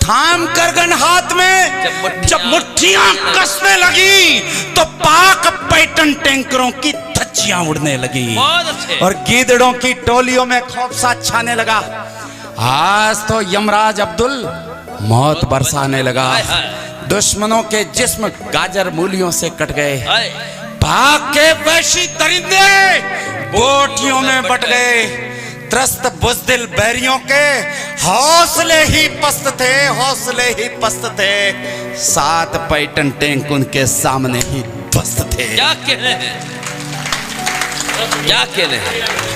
थाम कर गन हाथ में जब मुट्ठियां कसने लगी तो पाक पैटर्न टैंकरों की धज्जियां उड़ने लगी और गीदड़ों की टोलियों में खौफ सा छाने लगा। आज तो यमराज अब्दुल मौत बरसाने लगा। दुश्मनों के जिस्म गाजर मूलियों से कट गए। भाग के वैशी दरिंदे बोटियों में बट गए। त्रस्त बुज़दिल बैरियों के हौसले ही पस्त थे, हौसले ही पस्त थे। 7 पैटर्न टैंक उनके सामने ही पस्त थे। क्या कहने हैं, क्या कहने हैं।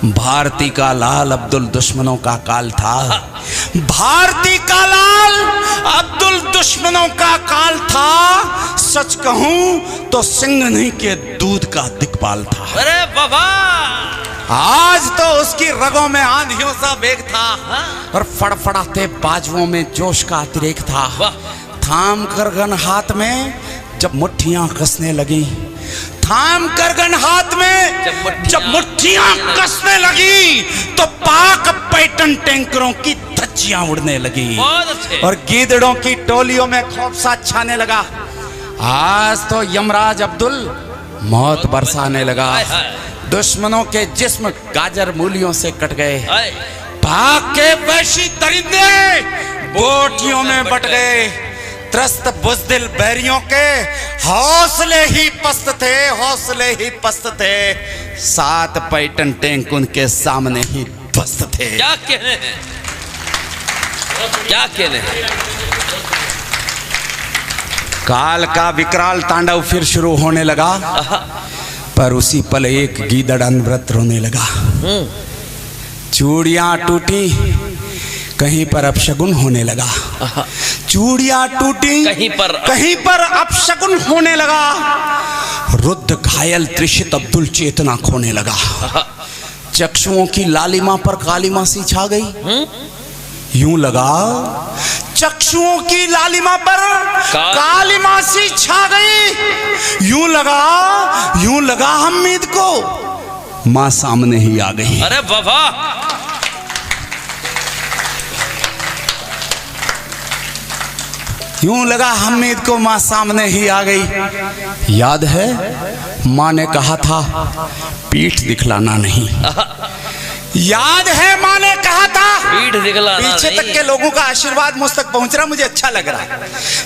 भारती का लाल अब्दुल दुश्मनों का काल था। भारती का लाल अब्दुल दुश्मनों का काल था। सच कहूं तो सिंघनी के दूध का दिक्पाल था। अरे बाबा, आज तो उसकी रगों में आंधियों सा वेग था और फड़फड़ाते बाजुओं में जोश का अतिरेक था। थाम कर गन हाथ में जब मुट्ठियां कसने लगी, थाम कर गन हाथ में जब मुट्ठियां कसने लगी तो पाक पैटर्न टैंकरों की धज्जियां उड़ने लगी और गीदड़ों की टोलियों में खौफ सा छाने लगा। आज तो यमराज अब्दुल मौत बरसाने लगा। दुश्मनों के जिस्म गाजर मूलियों से कट गए। भाग के वैशी दरिंदे बोटियों में बट गए। त्रस्त बुज़दिल बैरियों के हौसले ही पस्त थे, हौसले ही पस्त थे। 7 पैटर्न टैंक उनके सामने ही पस्त थे। क्या कहने हैं, क्या कहने हैं। काल का विकराल तांडव फिर शुरू होने लगा, पर उसी पल एक गीदड़ अनवरत रोने लगा। चूड़ियां टूटी, कहीं पर अपशगुन होने लगा। चूड़ियां टूटी, कहीं पर अपशगुन होने लगा। रुद्ध घायल त्रिषित अब्दुल चेतना खोने लगा। चक्षुओं की लालिमा पर कालिमा सी छा गई। यूं लगा चक्षुओं की लालिमा पर कालिमा सी छा गई। यूं लगा हमीद को मां सामने ही आ गई। अरे बाबा, यूं लगा हमीद को मां सामने ही आ गई। याद है मां ने कहा था पीठ दिखलाना नहीं। याद है मां ने कहा था पीठ दिखलाना नहीं। पीछे तक के लोगों का आशीर्वाद मुझ तक पहुंच रहा, मुझे अच्छा लग रहा है।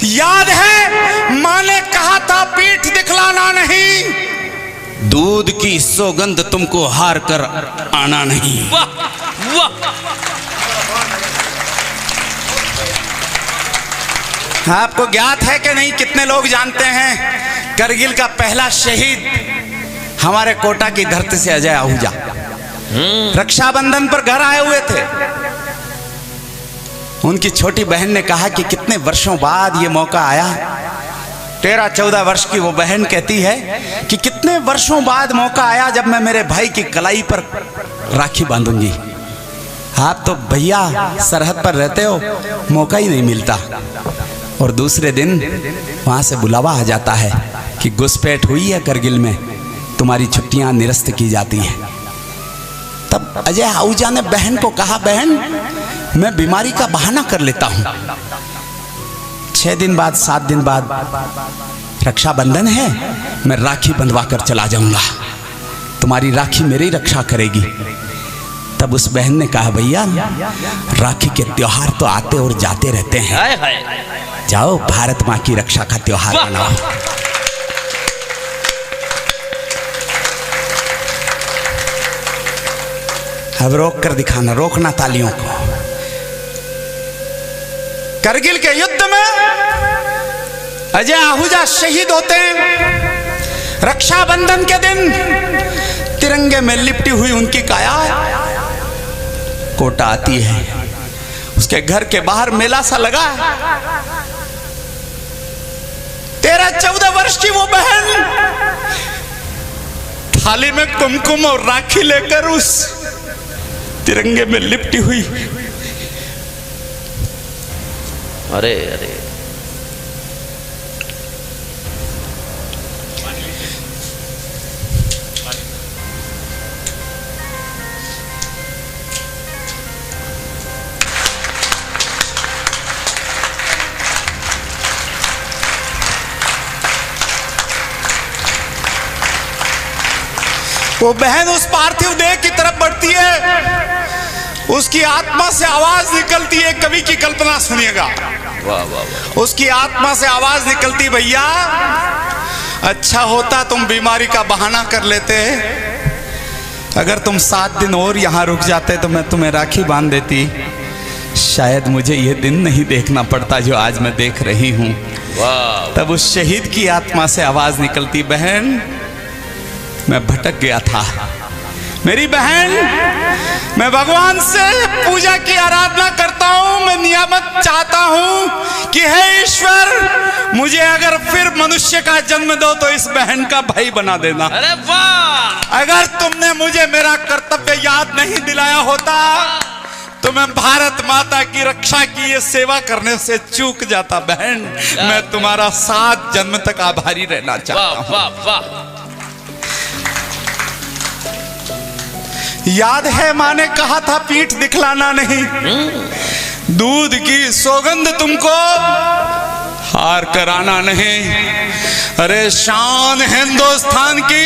याद है मां ने कहा था पीठ दिखलाना नहीं। दूध की सौगंध तुमको हार कर आना नहीं। वाह वाह। आपको ज्ञात है कि नहीं, कितने लोग जानते हैं करगिल का पहला शहीद हमारे कोटा की धरती से अजय आहूजा रक्षाबंधन पर घर आए हुए थे। उनकी छोटी बहन ने कहा कि कितने वर्षों बाद ये मौका आया। 13-14 वर्ष की वो बहन कहती है कि कितने वर्षों बाद मौका आया जब मैं मेरे भाई की कलाई पर राखी बांधूंगी। आप तो भैया सरहद पर रहते हो, मौका ही नहीं मिलता। और दूसरे दिन वहां से बुलावा आ जाता है कि घुसपैठ हुई है करगिल में, तुम्हारी छुट्टियां निरस्त की जाती हैं। तब अजय आहूजा ने बहन को कहा, बहन मैं बीमारी का बहाना कर लेता हूं, 6 दिन बाद 7 दिन बाद रक्षाबंधन है, मैं राखी बंधवा कर चला जाऊंगा, तुम्हारी राखी मेरी रक्षा करेगी। तब उस बहन ने कहा, भैया राखी के त्योहार तो आते और जाते रहते हैं, हाय हाय। जाओ भारत माँ की रक्षा का त्योहार मनाओ। अब रोक कर दिखाना, रोकना तालियों को। करगिल के युद्ध में अजय आहूजा शहीद होते हैं। रक्षाबंधन के दिन तिरंगे में लिपटी हुई उनकी काया कोटा आती है। उसके घर के बाहर मेला सा लगा है। 13-14 वर्ष की वो बहन थाली में कुमकुम और राखी लेकर उस तिरंगे में लिपटी हुई। अरे अरे, वो बहन उस पार्थिव देह की तरफ बढ़ती है, उसकी आत्मा से आवाज निकलती है। कवि की कल्पना सुनिएगा। वाह वाह वाह। उसकी आत्मा से आवाज निकलती, भैया अच्छा होता तुम बीमारी का बहाना कर लेते, अगर तुम 7 दिन और यहां रुक जाते तो मैं तुम्हें राखी बांध देती, शायद मुझे ये दिन नहीं देखना पड़ता जो आज मैं देख रही हूं। वाह। तब उस शहीद की आत्मा से आवाज निकलती, बहन मैं भटक गया था, मेरी बहन मैं भगवान से पूजा की आराधना करता हूं, मैं नियामत चाहता हूं कि हे ईश्वर मुझे अगर फिर मनुष्य का जन्म दो तो इस बहन का भाई बना देना। अरे वाह। अगर तुमने मुझे मेरा कर्तव्य याद नहीं दिलाया होता तो मैं भारत माता की रक्षा की ये सेवा करने से चूक जाता। बहन मैं तुम्हारा 7 जन्म तक आभारी रहना चाहता हूं। वाह वाह वाह। याद है माँ ने कहा था पीठ दिखलाना नहीं, दूध की सौगंध तुमको हार कराना नहीं। अरे शान हिंदुस्तान की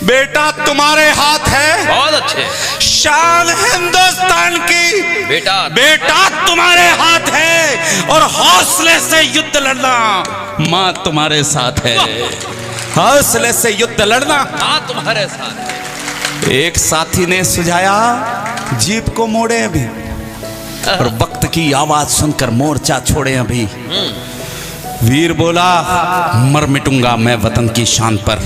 बेटा तुम्हारे हाथ है, बहुत अच्छे। शान हिंदुस्तान की बेटा तुम्हारे हाथ है, और हौसले से युद्ध लड़ना माँ तुम्हारे साथ है। हौसले से युद्ध लड़ना माँ तुम्हारे साथ है। एक साथी ने सुझाया, जीप को मोड़े अभी और वक्त की आवाज सुनकर मोर्चा छोड़े अभी। वीर बोला, मर मिटूंगा मैं वतन की शान पर,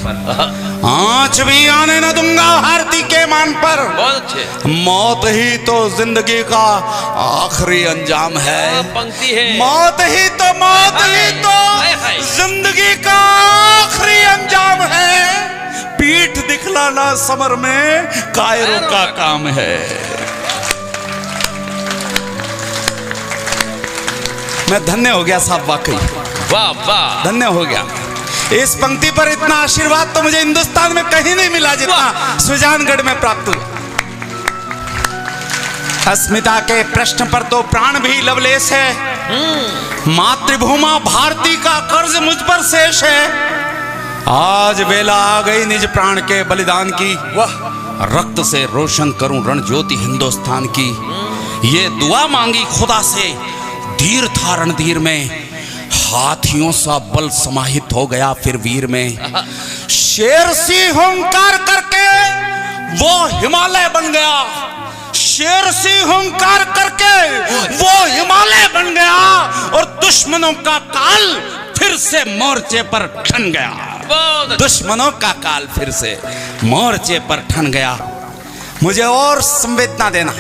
आंच भी आने न दूंगा भारती के मान पर। बहुत अच्छे। मौत ही तो जिंदगी का आखिरी अंजाम है, पंक्ति है। मौत ही तो जिंदगी का आखिरी अंजाम है, पीठ दिखलाना समर में कायरों का काम है। मैं धन्य हो गया साहब, वाकई वाह वाह, धन्य हो गया। इस पंक्ति पर इतना आशीर्वाद तो मुझे हिंदुस्तान में कहीं नहीं मिला जितना सुजानगढ़ में प्राप्त हुआ। अस्मिता के प्रश्न पर तो प्राण भी लवलेश है, मातृभूमा भारती का कर्ज मुझ पर शेष है। आज वेला आ गई निज प्राण के बलिदान की, वह रक्त से रोशन करूं रण ज्योति हिंदुस्तान की। ये दुआ मांगी खुदा से, धीर था रणधीर में, हाथियों सा बल समाहित हो गया फिर वीर में। शेर सी हुंकार करके वो हिमालय बन गया, शेर सी हुंकार करके वो हिमालय बन गया, और दुश्मनों का काल फिर से मोर्चे पर ठन गया। दुश्मनों का काल फिर से मोर्चे पर ठन गया। मुझे और संवेदना देना।